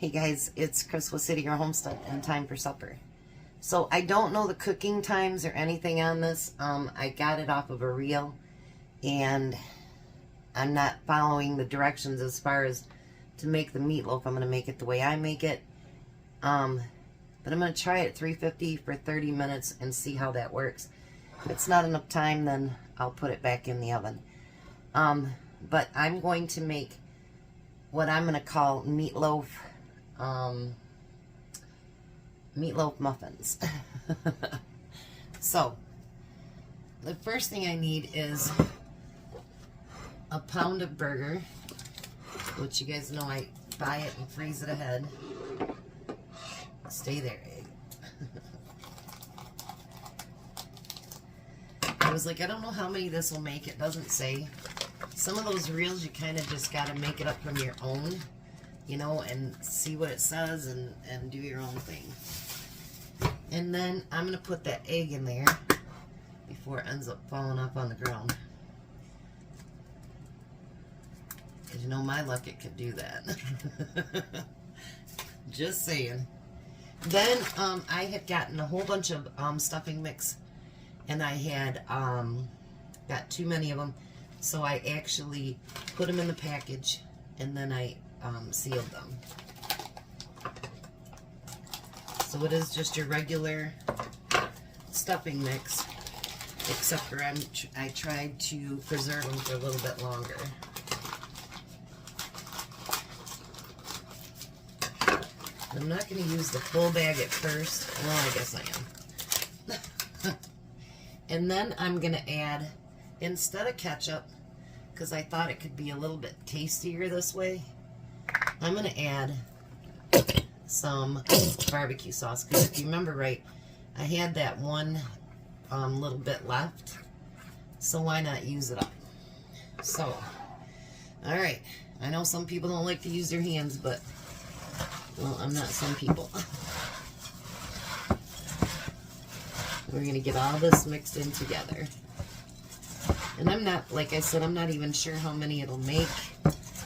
Hey guys, it's Chris with City Girl Homestead and time for supper. So I don't know the cooking times or anything on this. I got it off of a reel and I'm not following the directions as far as to make the meatloaf. I'm going to make it the way I make it. But I'm going to try it at 350 for 30 minutes and see how that works. If it's not enough time, then I'll put it back in the oven. But I'm going to make what I'm going to call meatloaf muffins. So the first thing I need is a pound of burger, which you guys know I buy it and freeze it ahead. Stay there, egg. I was like, I don't know how many this will make. It doesn't say. Some of those reels, you kind of just got to make it up from your own, you know, and see what it says and do your own thing. And then I'm going to put that egg in there before it ends up falling up on the ground. Because you know my luck, it could do that. Just saying. Then I had gotten a whole bunch of stuffing mix, and I had got too many of them, so I actually put them in the package and then I sealed them. So it is just your regular stuffing mix, except for I tried to preserve them for a little bit longer. I'm not going to use the full bag at first. Well, I guess I am. And then I'm going to add, instead of ketchup, because I thought it could be a little bit tastier this way, I'm going to add some barbecue sauce. Because if you remember right, I had that one little bit left. So why not use it up? So, alright. I know some people don't like to use their hands, but well, I'm not some people. We're going to get all this mixed in together. And I'm not, like I said, I'm not even sure how many it'll make.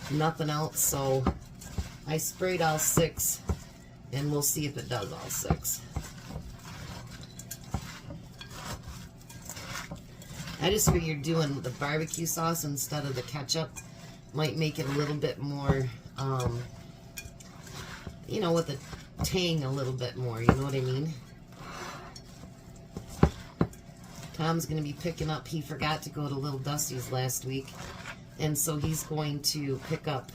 Nothing else, so I sprayed all 6, and we'll see if it does all 6. I just figured doing the barbecue sauce instead of the ketchup might make it a little bit more, you know, with the tang a little bit more, you know what I mean? Tom's going to be picking up, he forgot to go to Little Dusty's last week, and so he's going to pick up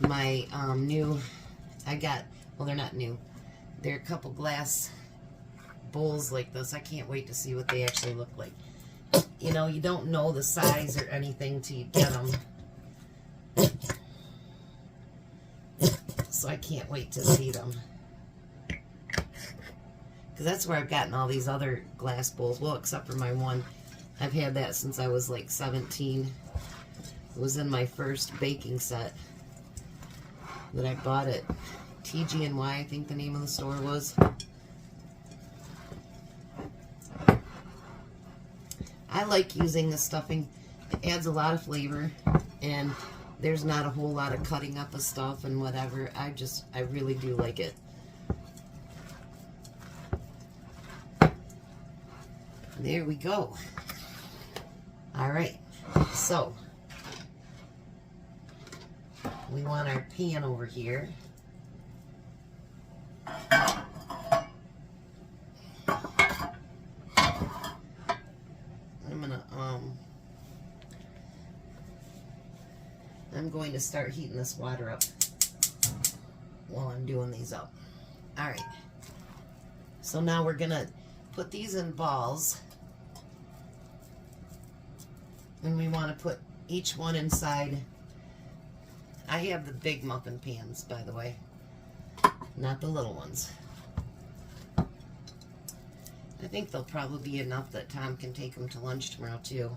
my new, well, they're not new, they're a couple glass bowls like this. I can't wait to see what they actually look like. You know, you don't know the size or anything till you get them. So I can't wait to see them. Because that's where I've gotten all these other glass bowls. Well, except for my one. I've had that since I was like 17. It was in my first baking set that I bought at TG&Y, I think the name of the store was. I like using the stuffing. It adds a lot of flavor, and there's not a whole lot of cutting up of stuff and whatever. I really do like it. There we go. Alright, so we want our pan over here. I'm going to start heating this water up while I'm doing these up. Alright, so now we're going to put these in balls, and we want to put each one inside. I have the big muffin pans, by the way, not the little ones. I think they'll probably be enough that Tom can take them to lunch tomorrow too.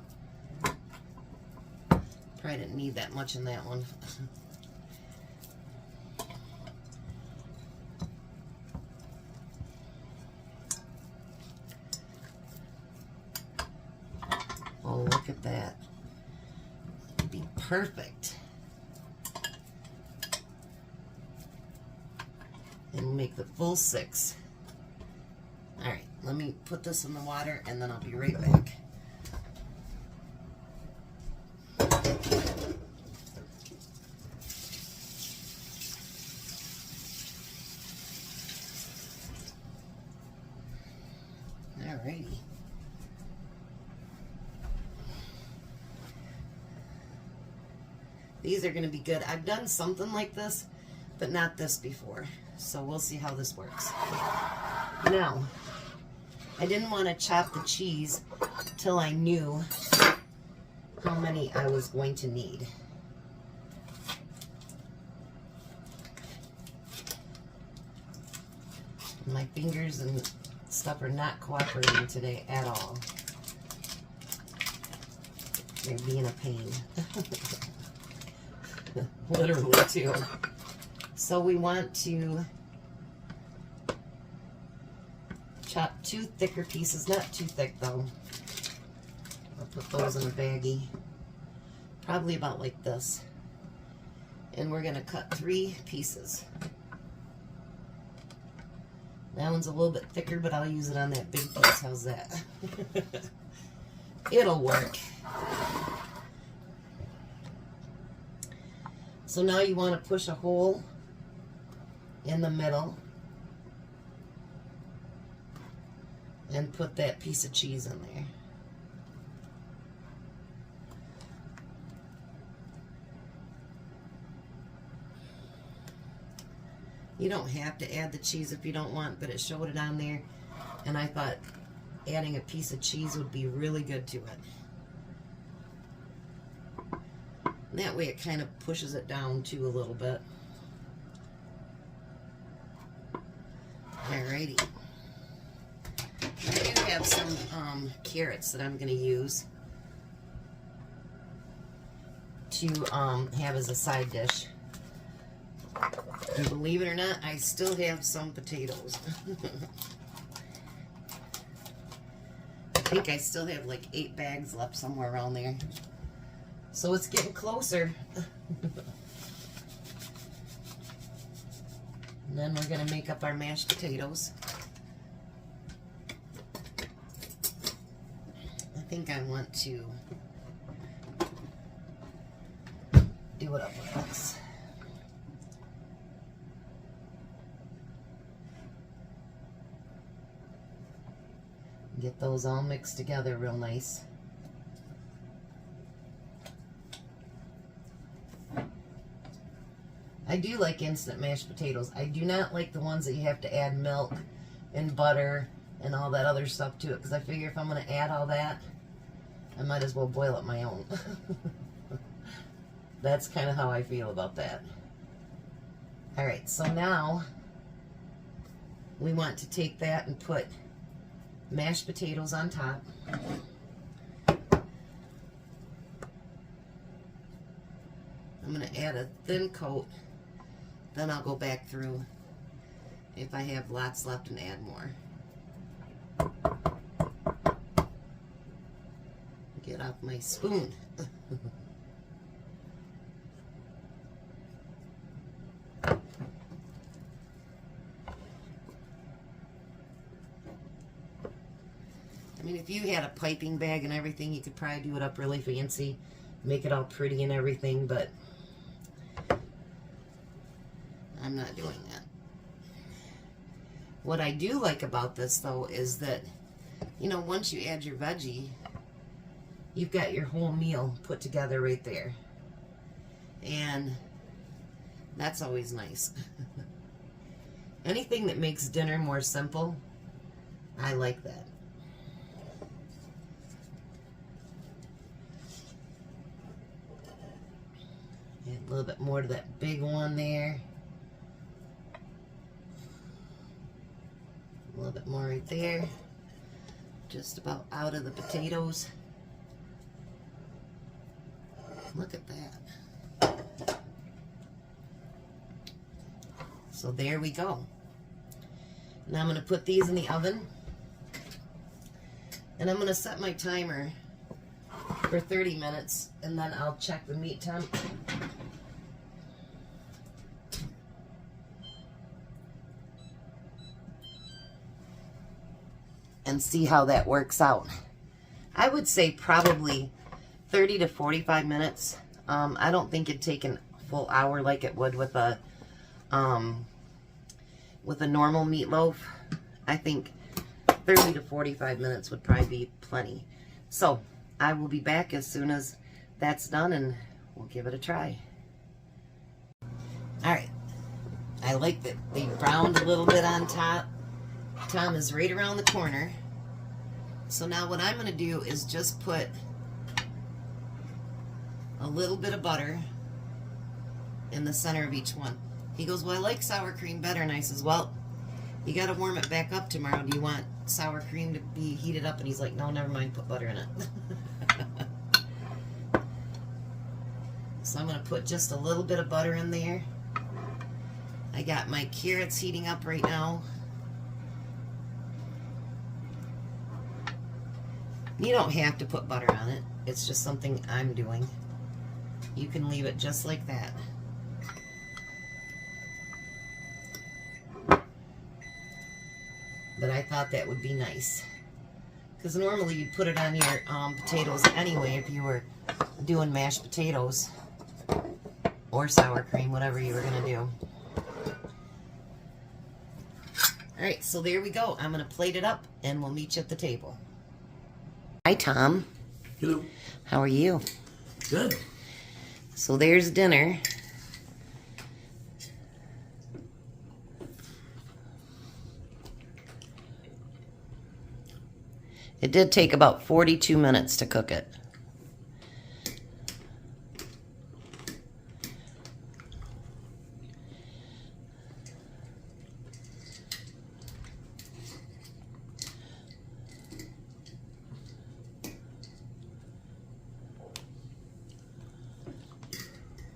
Probably didn't need that much in that one. Oh, look at that. It'd be perfect. And we'll make the full 6. Alright, let me put this in the water and then I'll be right back. Alrighty. These are going to be good. I've done something like this, but not this before. So we'll see how this works. Now, I didn't want to chop the cheese till I knew how many I was going to need. My fingers and stuff are not cooperating today at all. They're being a pain. Literally, too. So we want to chop 2 thicker pieces. Not too thick, though. I'll put those in a baggie. Probably about like this. And we're going to cut 3 pieces. That one's a little bit thicker, but I'll use it on that big piece. How's that? It'll work. So now you want to push a hole in the middle and put that piece of cheese in there. You don't have to add the cheese if you don't want, but it showed it on there, and I thought adding a piece of cheese would be really good to it. That way it kind of pushes it down too a little bit. Alrighty. I do have some carrots that I'm going to use to have as a side dish. And believe it or not, I still have some potatoes. I think I still have like 8 bags left somewhere around there. So it's getting closer. And then we're going to make up our mashed potatoes. I think I want to do it up with this. Get those all mixed together real nice. I do like instant mashed potatoes. I do not like the ones that you have to add milk and butter and all that other stuff to it, because I figure if I'm going to add all that, I might as well boil it my own. That's kind of how I feel about that. Alright, so now we want to take that and put mashed potatoes on top. I'm going to add a thin coat, then I'll go back through if I have lots left and add more. Get off my spoon. I mean, if you had a piping bag and everything, you could probably do it up really fancy, make it all pretty and everything, but I'm not doing that. What I do like about this, though, is that, you know, once you add your veggie, you've got your whole meal put together right there. And that's always nice. Anything that makes dinner more simple, I like that. Add a little bit more to that big one there. A little bit more right there. Just about out of the potatoes. Look at that. So there we go. Now I'm going to put these in the oven. And I'm going to set my timer for 30 minutes, and then I'll check the meat temp. and see how that works out. I would say probably 30 to 45 minutes. I don't think it'd take a full hour like it would with a normal meatloaf. I think 30 to 45 minutes would probably be plenty. So I will be back as soon as that's done and we'll give it a try. Alright, I like that they browned a little bit on top. Tom is right around the corner. So now what I'm going to do is just put a little bit of butter in the center of each one. He goes, well, I like sour cream better. And I says, well, you got to warm it back up tomorrow. Do you want sour cream to be heated up? And he's like, no, never mind, put butter in it. So I'm going to put just a little bit of butter in there. I got my carrots heating up right now. You don't have to put butter on it. It's just something I'm doing. You can leave it just like that. But I thought that would be nice. Because normally you'd put it on your potatoes anyway if you were doing mashed potatoes. Or sour cream, whatever you were going to do. Alright, so there we go. I'm going to plate it up and we'll meet you at the table. Hi, Tom. Hello. How are you? Good. So there's dinner. It did take about 42 minutes to cook it.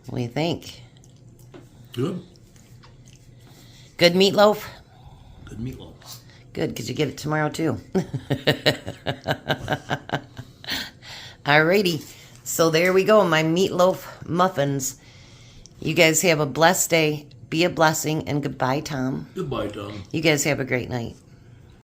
What do you think? Good. Good meatloaf? Good meatloaf. Good, because you get it tomorrow too. Alrighty. So there we go, my meatloaf muffins. You guys have a blessed day. Be a blessing, and goodbye, Tom. Goodbye, Tom. You guys have a great night.